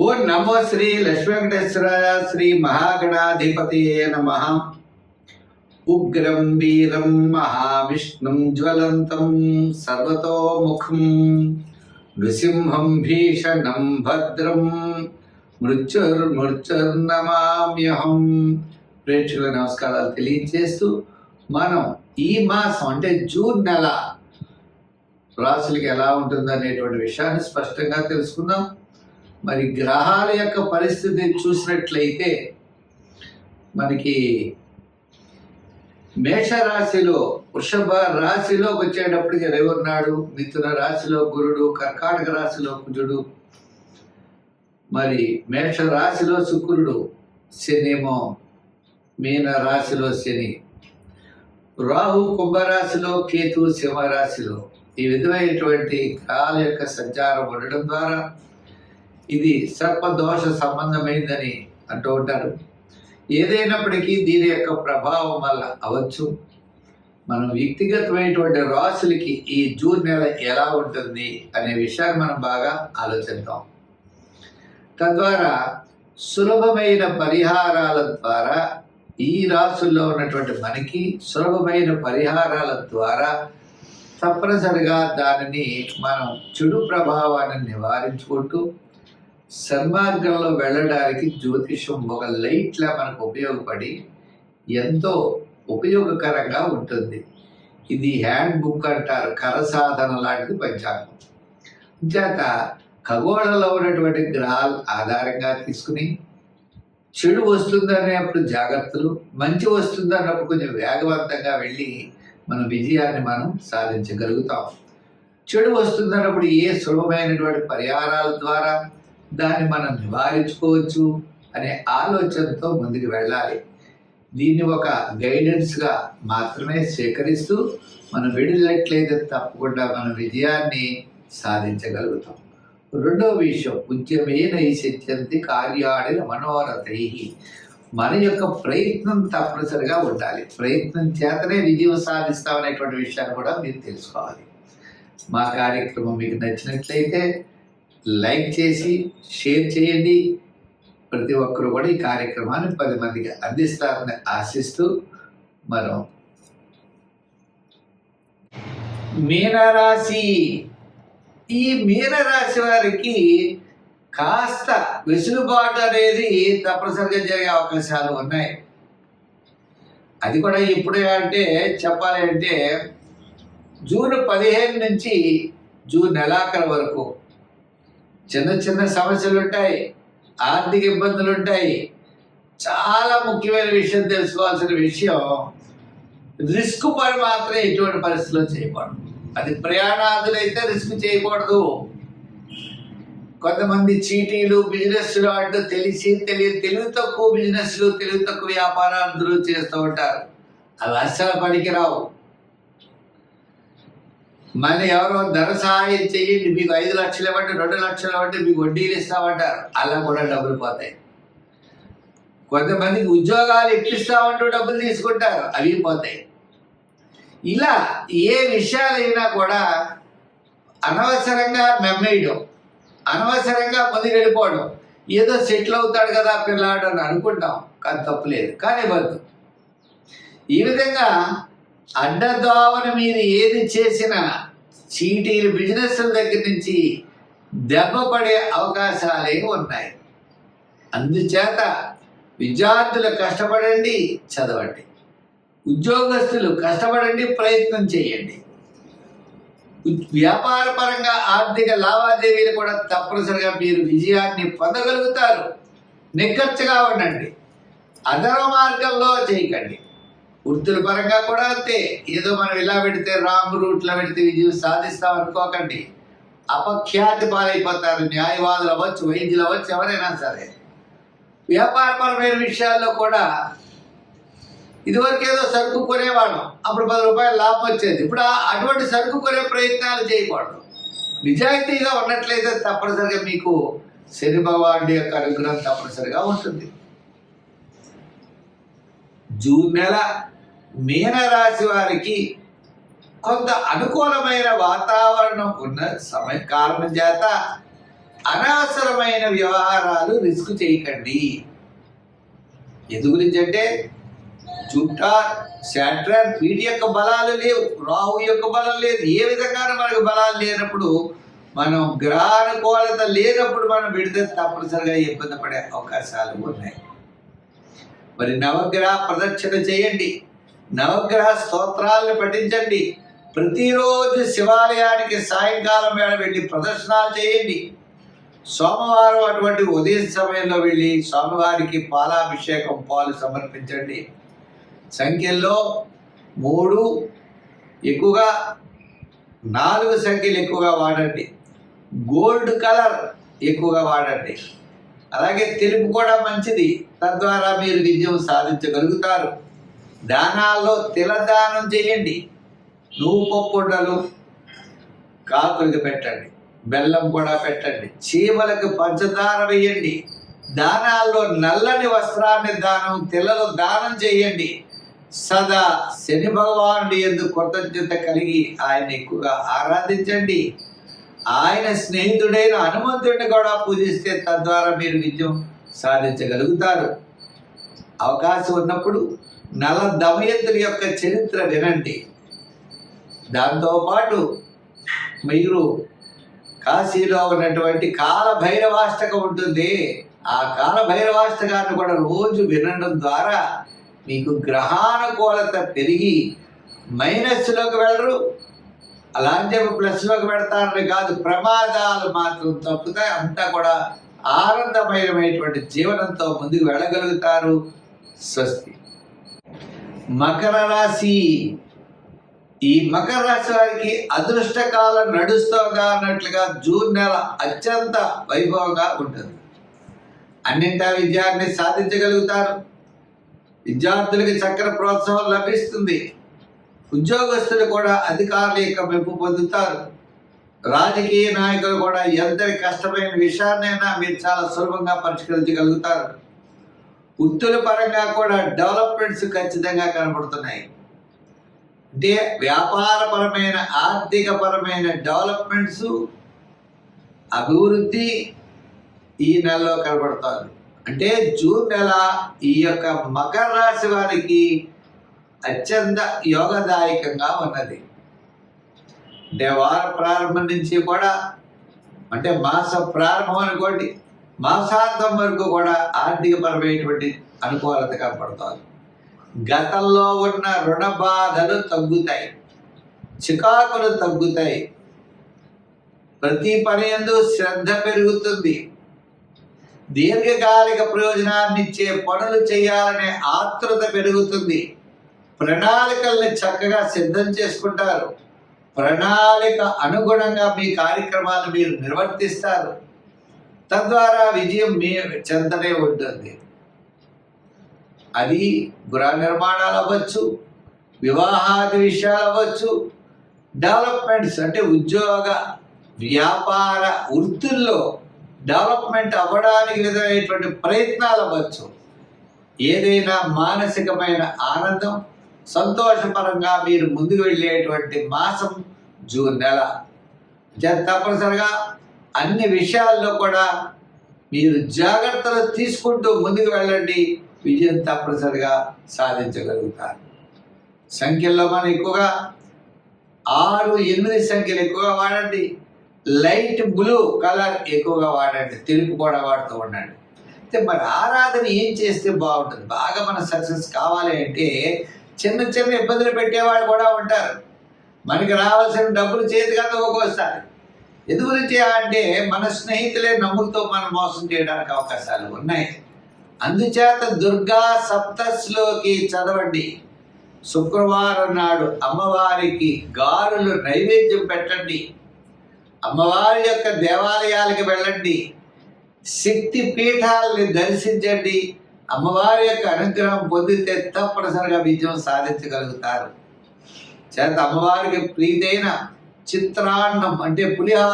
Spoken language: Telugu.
ఓం నమో శ్రీ లక్ష్మీ వెంకటేశ్వరాయ శ్రీ మహాగణాధిపతియే నమః. ఉగ్రం వీరం మహావిష్ణుం జ్వలంతం సర్వతోముఖం నృసింహం భీషణం భద్రం మృత్యుర్నమామ్యహం. ప్రేక్షకుల నమస్కారాలు తెలియజేస్తూ మనం ఈ మాసం అంటే జూన్ నెల రాశులకి ఎలా ఉంటుందనేటువంటి విషయాన్ని స్పష్టంగా తెలుసుకుందాం. మరి గ్రహాల యొక్క పరిస్థితి చూసినట్లయితే మనకి మేషరాశిలో వృషభ రాశిలోకి వచ్చేటప్పటికి రవి ఉన్నాడు, మిథున రాశిలో గురుడు, కర్కాటక రాశిలో కుజుడు, మరి మేష రాశిలో శుక్రుడు, శనేమో మీన రాశిలో శని, రాహు కుంభరాశిలో కేతు సింహరాశిలో. ఈ విధమైనటువంటి గ్రహాల యొక్క సంచారం ఉండడం ద్వారా ఇది సర్పదోష సంబంధమైందని అంటూ ఉంటారు. ఏదైనప్పటికీ దీని యొక్క ప్రభావం వల్ల అవచ్చు మనం వ్యక్తిగతమైనటువంటి రాశులకి ఈ జూన్ నెల ఎలా ఉంటుంది అనే విషయాన్ని మనం బాగా ఆలోచిద్దాం. తద్వారా సులభమైన పరిహారాల ద్వారా ఈ రాశుల్లో ఉన్నటువంటి మనకి సులభమైన పరిహారాల ద్వారా తప్పనిసరిగా దానిని మనం చెడు ప్రభావాన్ని నివారించుకుంటూ సన్మార్గంలో వెళ్ళడానికి జ్యోతిషం ఒక లైట్లా మనకు ఉపయోగపడి ఎంతో ఉపయోగకరంగా ఉంటుంది. ఇది హ్యాండ్ బుక్ అంటారు, కరసాధన లాంటిది పంచాంగం. చేత ఖగోళంలో ఉన్నటువంటి గ్రహాల ఆధారంగా తీసుకుని చెడు వస్తుందనేప్పుడు జాగ్రత్తలు, మంచి వస్తుందన్నప్పుడు కొంచెం వేగవంతంగా వెళ్ళి మన విజయాన్ని మనం సాధించగలుగుతాం. చెడు వస్తుందన్నప్పుడు ఏ సులభమైనటువంటి పరిహారాల ద్వారా దాన్ని మనం నివారించుకోవచ్చు అనే ఆలోచనతో ముందుకు వెళ్ళాలి. దీన్ని ఒక గైడెన్స్గా మాత్రమే స్వీకరిస్తూ మనం వెళ్ళినట్లయితే తప్పకుండా మన విజయాన్ని సాధించగలుగుతాం. రెండవ విషయం, ఉద్యమే నైసిత్యంతి కార్యాడిన మనోరథై. మన యొక్క ప్రయత్నం తప్పనిసరిగా ఉండాలి. ప్రయత్నం చేతనే విజయం సాధిస్తామనేటువంటి విషయాన్ని కూడా మీరు తెలుసుకోవాలి. మా కార్యక్రమం మీకు నచ్చినట్లయితే లైక్ చేసి షేర్ చేయండి. ప్రతి ఒక్కరు కూడా ఈ కార్యక్రమాన్ని 10 మందికి అందిస్తారని ఆశిస్తూ మనం మీనరాశి, ఈ మీనరాశి వారికి కాస్త వెసులుబాటు అనేది తప్పనిసరిగా జరిగే అవకాశాలు ఉన్నాయి. అది కూడా ఇప్పుడే అంటే చెప్పాలి అంటే జూన్ 15 నుంచి జూన్ నెలాఖరు వరకు చిన్న చిన్న సమస్యలు ఉంటాయి, ఆర్థిక ఇబ్బందులు ఉంటాయి. చాలా ముఖ్యమైన విషయం తెలుసుకోవాల్సిన విషయం, రిస్క్ పని మాత్రం ఎటువంటి పరిస్థితుల్లో చేయకూడదు. అది ప్రయాణాదులు అయితే రిస్క్ చేయకూడదు. కొంతమంది చీటీలు, బిజినెస్లు అంటూ తెలివి తక్కువ బిజినెస్లు, తెలివి తక్కువ వ్యాపారాలు చేస్తూ ఉంటారు. అవి అస్సలు పనికిరావు. మళ్ళీ ఎవరో ధన సహాయం చేయండి, మీకు 5 లక్షలు ఇవ్వండి, 2 లక్షలు ఇవ్వండి, మీకు వడ్డీలు ఇస్తామంటారు. అలా కూడా డబ్బులు పోతాయి. కొంతమందికి ఉద్యోగాలు ఇప్పిస్తామంటూ డబ్బులు తీసుకుంటారు, అవి పోతాయి. ఇలా ఏ విషయాలైనా కూడా అనవసరంగా నమ్మేయడం, అనవసరంగా ముందుకు వెళ్ళిపోవడం. ఏదో సెటిల్ అవుతాడు కదా పిల్లాడు అని అనుకుంటాం, కానీ తప్పులేదు, కానీ వద్దు. ఈ విధంగా అడ్డదోవన మీరు ఏది చేసినా చీటీలు, బిజినెస్ల దగ్గర నుంచి దెబ్బ పడే అవకాశాలే ఉన్నాయి. అందుచేత విద్యార్థులు కష్టపడండి, చదవండి. ఉద్యోగస్తులు కష్టపడండి, ప్రయత్నం చేయండి. వ్యాపార పరంగా ఆర్థిక లావాదేవీలు కూడా తప్పనిసరిగా మీరు విజయాన్ని పొందగలుగుతారు. నిక్కచ్చిగా ఉండండి, అధర్మ మార్గంలో చేయకండి. వృత్తుల పరంగా కూడా అంతే. ఏదో మనం ఇలా పెడితే రాంగ్ రూట్లో పెడితే విజయం సాధిస్తాం అనుకోకండి. అపఖ్యాతి పాలైపోతారు. న్యాయవాదులు అవ్వచ్చు, వైద్యులు అవ్వచ్చు, ఎవరైనా సరే. వ్యాపారపరమైన విషయాల్లో కూడా ఇదివరకు ఏదో సరుకు కొనేవాళ్ళం, అప్పుడు 10 రూపాయలు లాభం వచ్చేది. ఇప్పుడు అటువంటి సరుకు కొనే ప్రయత్నాలు చేయకూడదు. నిజాయితీగా ఉన్నట్లయితే తప్పనిసరిగా మీకు శని భగవానుడి యొక్క అనుగ్రహం తప్పనిసరిగా ఉంటుంది. జూన్ నెల మీనరాశి వారికి కొంత అనుకూలమైన వాతావరణం ఉన్న కారణం చేత అనవసర అనవసరమైన వ్యవహారాలు రిస్క్ చేయకండి. ఎందు గురించి అంటే జూపిటర్, శాట్రన్ వీటి యొక్క బలాలు లేవు, రాహు యొక్క బలం లేదు. ఏ విధంగానూ మనకు బలాలు లేనప్పుడు, మనం గ్రహానుకూలత లేనప్పుడు మనం విడితే తప్పనిసరిగా ఇబ్బంది పడే అవకాశాలు ఉన్నాయి. మరి నవగ్రహ ప్రదక్షిణ చేయండి, నవగ్రహ స్తోత్రాలను పఠించండి. ప్రతిరోజు శివాలయానికి సాయంకాలం వేళ వెళ్ళి ప్రదర్శనాలు చేయండి. సోమవారం అటువంటి ఉదయం సమయంలో వెళ్ళి స్వామివారికి పాలాభిషేకం పాలు సమర్పించండి. సంఖ్యల్లో 3 ఎక్కువగా, 4 సంఖ్యలు ఎక్కువగా వాడండి. గోల్డ్ కలర్ ఎక్కువగా వాడండి. అలాగే తెలుపు కూడా మంచిది, తద్వారా మీరు విజయం సాధించగలుగుతారు. దానాల్లో తిలదానం చేయండి. నువ్వు పప్పుండలు కాకులకి పెట్టండి, బెల్లం కూడా పెట్టండి. చీమలకు పంచదార వేయండి. దానాల్లో నల్లని వస్త్రాన్ని దానం, తిలలు దానం చేయండి. సదా శని భగవానుడి యందు కృతజ్ఞత కలిగి ఆయన ఎక్కువగా ఆరాధించండి. ఆయన స్నేహితుడైన హనుమంతుడిని కూడా పూజిస్తే తద్వారా మీరు విజయం సాధించగలుగుతారు. అవకాశం ఉన్నప్పుడు నల దమయంతుల యొక్క చరిత్ర వినండి. దాంతోపాటు మీరు కాశీలో ఉన్నటువంటి కాలభైరవాష్టకం ఉంటుంది. ఆ కాలభైరవాష్టకాన్ని కూడా రోజు వినడం ద్వారా మీకు గ్రహానుకూలత పెరిగి మైనస్లోకి వెళ్ళరు, అలాంటి ప్లస్లోకి పెడతారని కాదు, ప్రమాదాలు మాత్రం తప్పుతాయి. అంతా కూడా ఆనందమయమైనటువంటి జీవనంతో ముందుకు వెళ్ళగలుగుతారు. స్వస్తి. మకర రాశి. ఈ మకర రాశి వారికి అదృష్టకాలం నడుస్తోగా అన్నట్లుగా జూన్ నెల అత్యంత వైభవంగా ఉంటుంది. అన్నింటా విజయాన్ని సాధించగలుగుతారు. విద్యార్థులకి చక్కని ప్రోత్సాహం లభిస్తుంది. ఉద్యోగస్తులు కూడా అధికారుల యొక్క మెప్పు పొందుతారు. రాజకీయ నాయకులు కూడా ఎంతటి కష్టమైన విషయాన్నైనా మీరు చాలా సులభంగా పరిష్కరించగలుగుతారు. వృత్తుల పరంగా కూడా డెవలప్మెంట్స్ ఖచ్చితంగా కనబడుతున్నాయి. అంటే వ్యాపారపరమైన, ఆర్థికపరమైన డెవలప్మెంట్స్, అభివృద్ధి ఈ నెలలో కనబడుతుంది. అంటే జూన్ నెల ఈ యొక్క మకర రాశి వారికి అత్యంత యోగదాయకంగా ఉన్నది. అంటే వార ప్రారంభం నుంచి కూడా, అంటే మాస ప్రారంభం అనుకోండి, మాసాంతం వరకు కూడా ఆర్థికపరమైనటువంటి అనుకూలత కనపడుతుంది. గతంలో ఉన్న రుణ బాధలు తగ్గుతాయి, చికాకులు తగ్గుతాయి. ప్రతి పని యందు శ్రద్ధ పెరుగుతుంది. దీర్ఘకాలిక ప్రయోజనాన్ని ఇచ్చే పనులు చేయాలనే ఆతృత పెరుగుతుంది. ప్రణాళికల్ని చక్కగా సిద్ధం చేసుకుంటారు. ప్రణాళిక అనుగుణంగా మీ కార్యక్రమాలు మీరు నిర్వర్తిస్తారు. తద్వారా విజయం మీ చెంతనే ఉంటుంది. అది గృహ నిర్మాణాలు అవ్వచ్చు, వివాహాది విషయాలు అవ్వచ్చు, డెవలప్మెంట్స్ అంటే ఉద్యోగ వ్యాపార వృత్తుల్లో డెవలప్మెంట్ అవ్వడానికి విధమైనటువంటి ప్రయత్నాలు అవ్వచ్చు. ఏదైనా మానసికమైన ఆనందం, సంతోషపరంగా మీరు ముందుకు వెళ్ళేటువంటి మాసం జూన్ నెల. తప్పనిసరిగా అన్ని విషయాల్లో కూడా మీరు జాగ్రత్తలు తీసుకుంటూ ముందుకు వెళ్ళండి. విజయం తప్పనిసరిగా సాధించగలుగుతారు. సంఖ్యల్లో మనం ఎక్కువగా 6, 8 సంఖ్యలు ఎక్కువగా వాడండి. లైట్ బ్లూ కలర్ ఎక్కువగా వాడండి. తెలుపు కూడా వాడుతూ ఉండండి. అయితే మరి ఆరాధన ఏం చేస్తే బాగుంటుంది? బాగా మన సక్సెస్ కావాలి అంటే చిన్న చిన్న ఇబ్బందులు పెట్టేవాళ్ళు కూడా ఉంటారు. మనకి రావాల్సిన డబ్బులు చేతికి ఒక్కోసారి ఎందుకు గురించి అంటే మన స్నేహితులే నమ్ములతో మనం మోసం చేయడానికి అవకాశాలు ఉన్నాయి. అందుచేత దుర్గా సప్తశిలోకి చదవండి. శుక్రవారం నాడు అమ్మవారికి గారెలు నైవేద్యం పెట్టండి. అమ్మవారి యొక్క దేవాలయాలకు వెళ్ళండి. శక్తి పీఠాలని దర్శించండి. అమ్మవారి యొక్క అనుగ్రహం పొందితే తప్పనిసరిగా విజయం సాధించగలుగుతారు. చేత అమ్మవారికి ప్రీతైన చిత్రాన్నం అంటే పులిహార